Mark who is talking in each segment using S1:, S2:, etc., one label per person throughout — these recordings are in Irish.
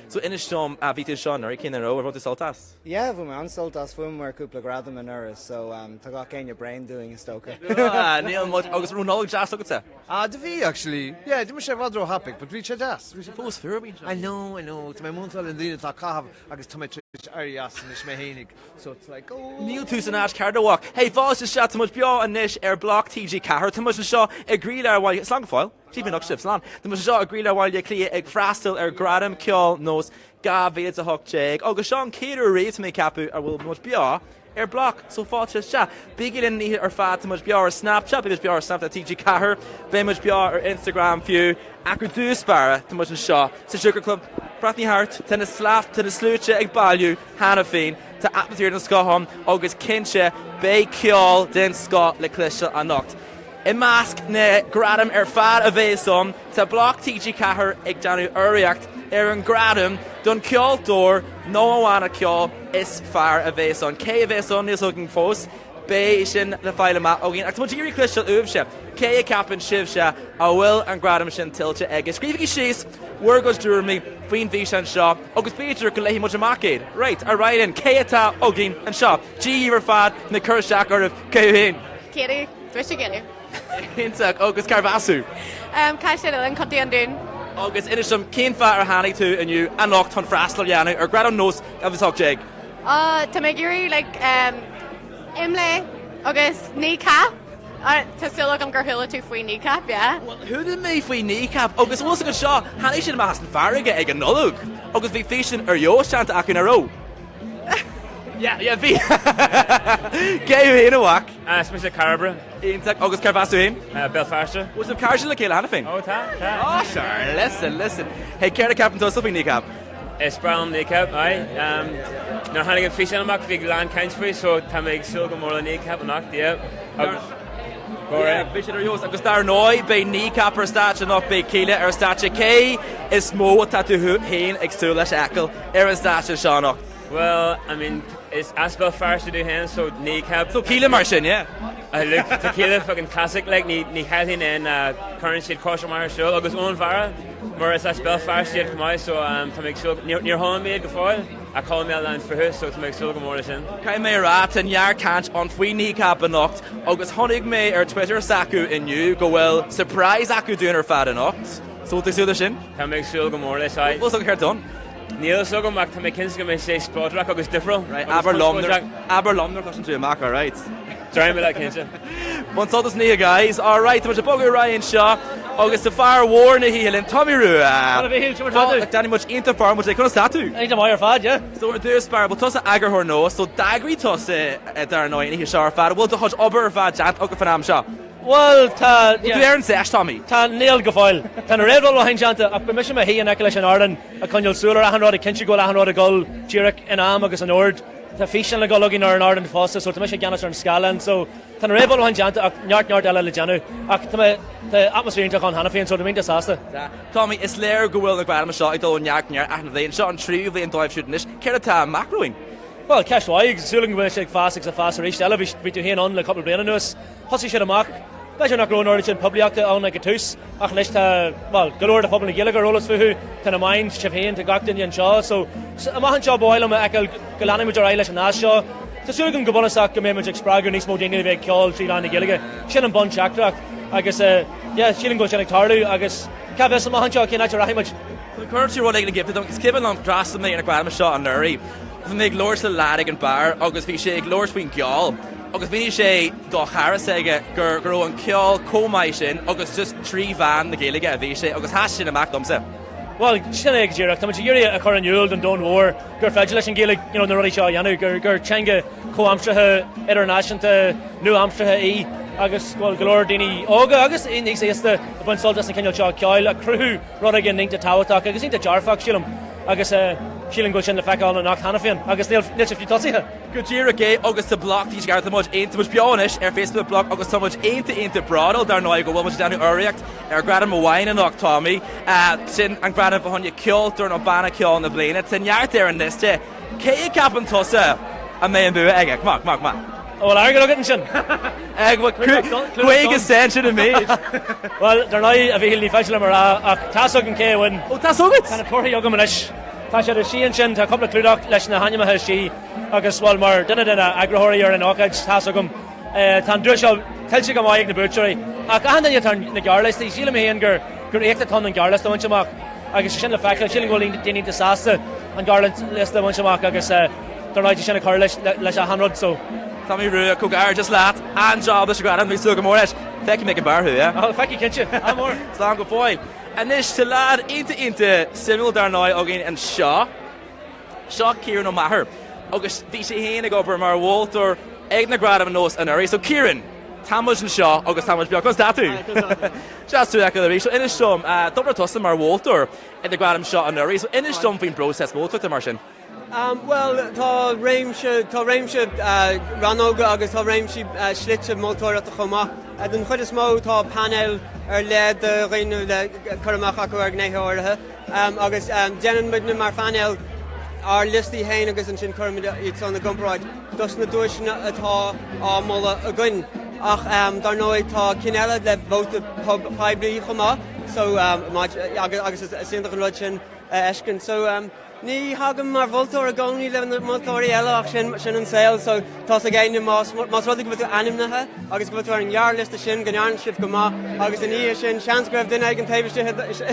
S1: So in Ishtom, Vita Sean, or King and Row, what the Saltas?
S2: Yeah, when we're on Saltas, when we're Kupla Gradam and Eris, so to got your brain doing a stoker.
S1: Neil Mud, August Ronaldo Jazz, look at that.
S3: The V actually. Yeah, you must have Rodro happy, but we should just.
S1: Suppose Furby.
S3: I know. To my month and Lena Takav, I guess to my Arias and Ishmahanik. So it's like, oh.
S1: Neil Tusan Ash Cardawalk. Hey, Voss is shot too much Bio and Nish, Air Block, TG Cahar, too much Shaw, agree there while it's long file. She's been up shifts long. The much Shaw agree there while you clear egg frastal, Gradam, Kjol, Nose, Gav, it's a Huck Jag. August Sean Cater Ray to make Capu, or will much Bio. Air Block, so far just chat. Biggie in the or fat too much Bio or Snapchat, because Bio or Snapchat TG Cahar, Ben much Bio or Instagram view, Acrodu Sparra, too much Shaw, to Sugar Club, Brathney Hart, to the Slav, to the Slucha, Egg Balю, Hannah Fiend, to Atmosphere in Scotland, August Kinche, Bay Kjol, then Scott, Leclisha, and Noct. In mask, ne Gradam fad a Vason, to block TG Cahar, Egg Janu Uriact, Aaron Gradam, Dun Kjol Door, no one a Kjol, is far a Vason. K a Vason is looking fos, Bay Shin, the file mat, again, at much Yuri Clishel Uvsha, K a Cap and Shivsha, a Will and Gradam Shin Tilcha Egg. Screevy Shees, Wurgos Durmi, Queen Vishan Shaw, August Peter, Kalehi Mujamakid. Right, a right in Kayata, Ogin and Shaw, G. Everfad, Nikurshak or of Kahin.
S4: Katie, Twish again.
S1: Hinsak, August Carvasu.
S4: Cash it in Cutty and Dune.
S1: August Inisham, Kane Fat or Hanny too, and you, and Locked on Frastal Yanu, or Gradam Nose of his Hawk Jag.
S4: To make you like, Imle, August, kneecap. To still look on Garhula to free kneecap, yeah.
S1: Well, who did me free kneecap? August was a good shot. Hanny should have asked Farah get egg and Nulug. August V Fishin or Yo Shant Ak in a row. Yeah, V. Gay in a whack.
S5: Especially Carabra.
S1: Intak August Carvasu in.
S5: Belfast.
S1: Was it Carshall Kill Hannafin?
S5: Oh,
S1: oh, sure. Listen. Hey, care the captain to us up in kneecap.
S5: It's brown kneecap, aye. No, Hannigan fish on a mac, big land kinds free, so Tamig Silga more kneecap and knocked, yeah.
S1: Bishop or Yost, August Darnoy, by kneecap or statue, not by Keela or statue K is small tattoo Hain, Extula Shackle, or statue Shawnock.
S5: Well, I mean, it's Aspel Farce to do hands, so kneecap.
S1: So Keela Martian, yeah.
S5: I look tequila fucking classic, like, ni Hathin and currency at Kosher Mar Show, August Owen Vara, whereas Aspel Farce yet come out, so to make sure near home made before. I call me a land for her, so to make sure more in.
S1: Kai may rat and yar can't on free kneecap and knocked. August Honig may or Twitter Saku in you go well. Surprise Aku doing her fat and knocked. So what they say this in?
S5: Can make sure more this side.
S1: What's the done?
S5: Neil so go back to make Kinska may say spot rack August different.
S1: Right, Aberlumner question to a mac, alright.
S5: Sorry me like Kinska.
S1: Once all this near guys, alright, there was a bugger Ryan Shaw. August the fire war na heel and Tommy Roo. Like Danny much into farm which they couldn't start to.
S6: I need a more fad, yeah.
S1: So we're doing spar, but toss agar her no, so dagri toss there no any shar fad. Will to hodge ober fad jant August Fanam Shaw.
S6: Well, ta
S1: yeah. Aaron sash Tommy.
S6: Ta Neil Gafoil. Ta na red roll behind janta. A permission ma he and Ekalish in Ireland. A conjul suler a hanrod a kinchi goal a hanrod a goal. Jirik in Am August an ord. Ta fish and a goal looking in Ireland foster. So to mission Ganas on Scotland. So ta na red roll behind janta. A nyart ella lejanu. A ta the atmosphere into con Hannafin. So to mean disaster.
S1: Tommy is Lair go will the Gradam shot. It all nyart nyart. And they shot and tree they and dive shooting this. Kerata macroing.
S6: Well, cash why suling when like fast a fast reach. Ella we to hen on a couple of brain us. Hussy should a mark. Leis nach growing origin public on like a tus ach leis ta well galore the public gilliger rollers for who kind of mind chifhain to Gactin and Shaw so a mahan job oil am akal galani with Irish and Ashaw to sugan gobonasak gememage sprague nis modini ve call Trilani gilliger shin bun chakrak I guess yeah shilling go check tarlu I guess caves mahan job can actually much
S1: the currency rolling to give them is given on grass and a grandma shot on Nuri if make lords the ladig and bar August vi shake lords win gyal Agus bhí sé do charas aige gur an ceol comai sin agus just trí van na Gaeilge a bhí sé agus has sin amach domsa.
S6: Well, sinna ag ddíireach, tá muid a chur an úil don Don War gur feidir leis an Gaeilge na ruí seo dhéanamh gur teanga co-amstrathe idirnáisiúnta nu-amstrathe í agus bhil golóir daoine óga agus ag séasta a bun soltas na cinneáil seo ceáil a cruthú rud ag an ninta táhaach agus inta dearfach sílam agus Sheelan go sin na feáil na nach Hannafin agus níl fi tosíthe.
S1: Go dtíar a gé agus tá blog tí gar much aonanta much beánis ar Facebook blog agus tá much aonanta bradal dar nó go bhfuil much deanú uiriacht ar gradam mhain an Tommy sin an gradam bhainne ceoltar an banna ceáil na bliana tanheart ar an niste cé capan tosa a mé an bu aige come on.
S6: Well, I'm going to get in sin.
S1: Quaig is sent to me.
S6: Well, they're not a vehicle in fashion, or a task and K win.
S1: Oh, that's all good.
S6: And a poor young manish. Tá sé síon sin tá coppla clúdach leis na hainemathe sí agus bhil mar duine agrathirí ar an ácaid tá gom tá dúir seo tiltte go maiid na búteí ach ahanana na gearlas í síla héon gur éachta tan an gearlas do bhaintteach agus sin le feicil síling ghil daoine desáasta an garland list do bhaintteach agus ráid sinna chuir leis a hanrod so.
S1: Tá mí ruúa chu gar just leat an job is gran mí sú go mór leis feici mé go barthú
S6: feici cinse mór
S1: Slán go fáil. Anis te lad inte simú darnáid a gin an seo Kieran ó maithair agus bhí sé héana go mar bhiltar ag na gradam an nós an airí so Kieran támuid an seo agus támuid beag datú just tú go éis so inis som dobra tosa mar bhiltar ag na gradam seo an airí so inis som faoin process bhiltar mar sin.
S7: Well, tá réimse ranóga agus tá réimse slite mótóra a chomá. Den chud is mó tá panel le de réú le chuach acu ar gnéthe agus déan muna mar fanel ar listí héin agus an sin chumid san na gomráid. Dus na dúisina atá á móla a gin. Ach dar nóid tá cineile le bóta peblií chomá, so agus sin an rud sin ecin. So ní hagam mar bhiltar a gcóí le na motóirí eile ach sin an saoil, so tá a ggéine más rud go bhfuil animnathe agus go bhfuil an ghear lista sin gnearn sibh go má agus in í sin seansgribh duine ag an taobhiste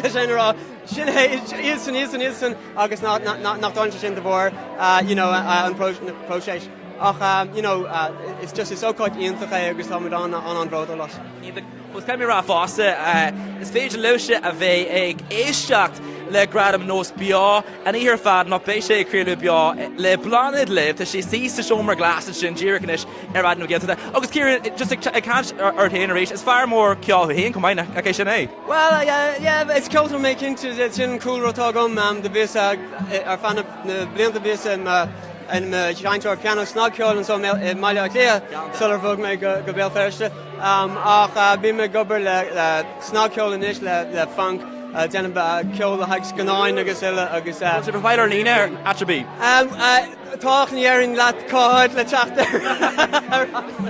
S7: sinrá sin íos san agus nachdáin sin de bhór an próséis. Ach it's just is ócáid íontacha agus tá an bróda las.
S1: Bus cai mí rá fásta is féidir leise a bheith ag éisteacht le gradam nós beá an íhir fad nach bééis sé cruú beá le planid libh tá sé sísta seomar glas sin ddíircanis ar nó géanta. Agus Kieran just cant ar héanaéis is fear mór ceáil héon cumáine a sin é.
S7: Well, yeah, it's cultural making to sin coolrotá gom de bhís ar fan na blianta bhís and Giant or piano snug and so Malia Clea solar folk me go bell first be me gobber snug and ish the funk then kill the hikes ganine agus
S1: to provide our Nina attribute
S7: talking hearing that card let's after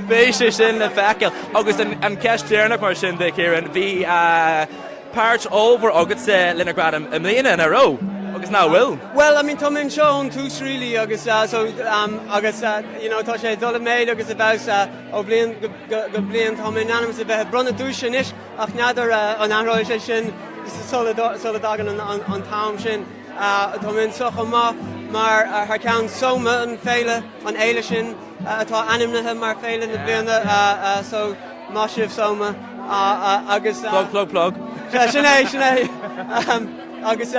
S1: basis in the fakel August and cash derna mar sin de Kieran be part over August Linagradam a million in a row. Agus ná bhfuil?
S7: Well, I mean, tá minn seo an tús rilí agus tá sé dul méid agus ó blion go blion tá minn anam a bheith brunna dúis sin is ach neadidir an anráid sé sin sola dagan an tám sin tá minn socha má mar th ceann soma an féile an éile sin atá animnathe mar féile na bliana so má sibh soma agus
S1: plug
S7: sinné agus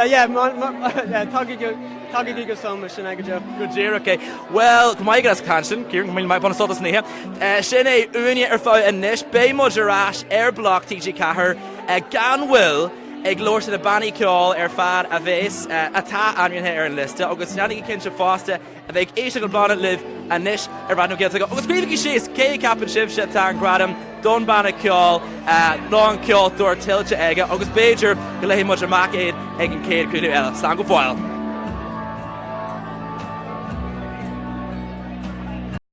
S7: tagí go som sin go
S1: Goéir okay. Well mai as cansin Kieran mé mai bonna sotas níhe sin é úine ar fá in níis bé moderás ar blog TG Cahar ganhfuil ag glóir a bannaí ceáil ar fad a bhés atá anmionthe ar an liste agus neannig cin se fásta a bheith éiste go blána liv a níis ar bhú ge go agus scríbh síos cé capan sib se tá an gradam don banna ceáil ná an ceáil dúir tiltte aige agus Beiidir go léhí muidir mac éad ag an céad cruú eile. Slán go fáil.